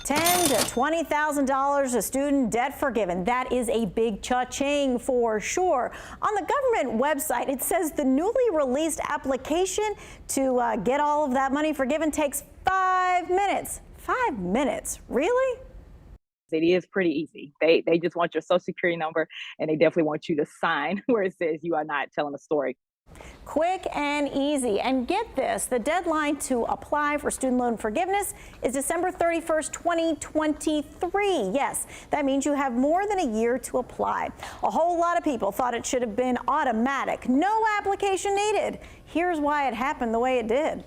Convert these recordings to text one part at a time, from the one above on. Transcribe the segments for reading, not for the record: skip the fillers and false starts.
$10,000 to $20,000 a student debt forgiven. That is a big cha-ching for sure. On the government website, it says the newly released application to get all of that money forgiven takes 5 minutes. 5 minutes, really? It is pretty easy. They just want your social security number, and they definitely want you to sign where it says you are not telling a story. Quick and easy. And get this, the deadline to apply for student loan forgiveness is December 31st, 2023. Yes, that means you have more than a year to apply. A whole lot of people thought it should have been automatic. No application needed. Here's why it happened the way it did.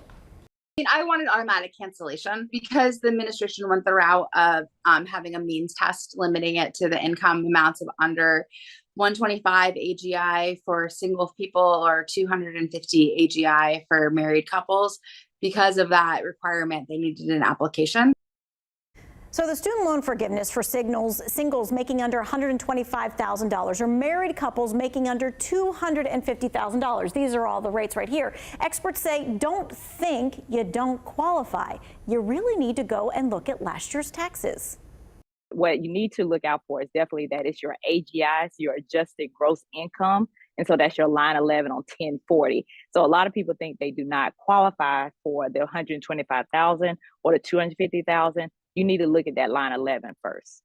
I wanted automatic cancellation because the administration went the route of having a means test, limiting it to the income amounts of under 125 AGI for single people or 250 AGI for married couples. Because of that requirement, they needed an application. So the student loan forgiveness for singles making under $125,000 or married couples making under $250,000. These are all the rates right here. Experts say don't think you don't qualify. You really need to go and look at last year's taxes. What you need to look out for is definitely that it's your AGI, so your adjusted gross income. And so that's your line 11 on 1040. So a lot of people think they do not qualify for the 125,000 or the 250,000. You need to look at that line 11 first.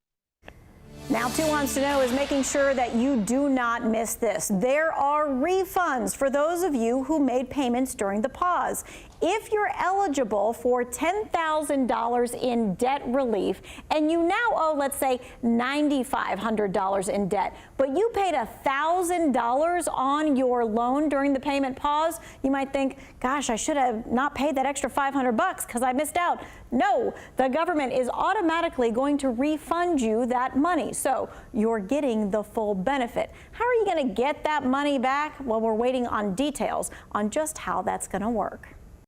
Now, 2 Wants to Know is making sure that you do not miss this. There are refunds for those of you who made payments during the pause. If you're eligible for $10,000 in debt relief and you now owe, let's say, $9,500 in debt, but you paid $1,000 on your loan during the payment pause, you might think, gosh, I should have not paid that extra $500 because I missed out. No, the government is automatically going to refund you that money. So you're getting the full benefit. How are you going to get that money back? Well, we're waiting on details on just how that's going to work.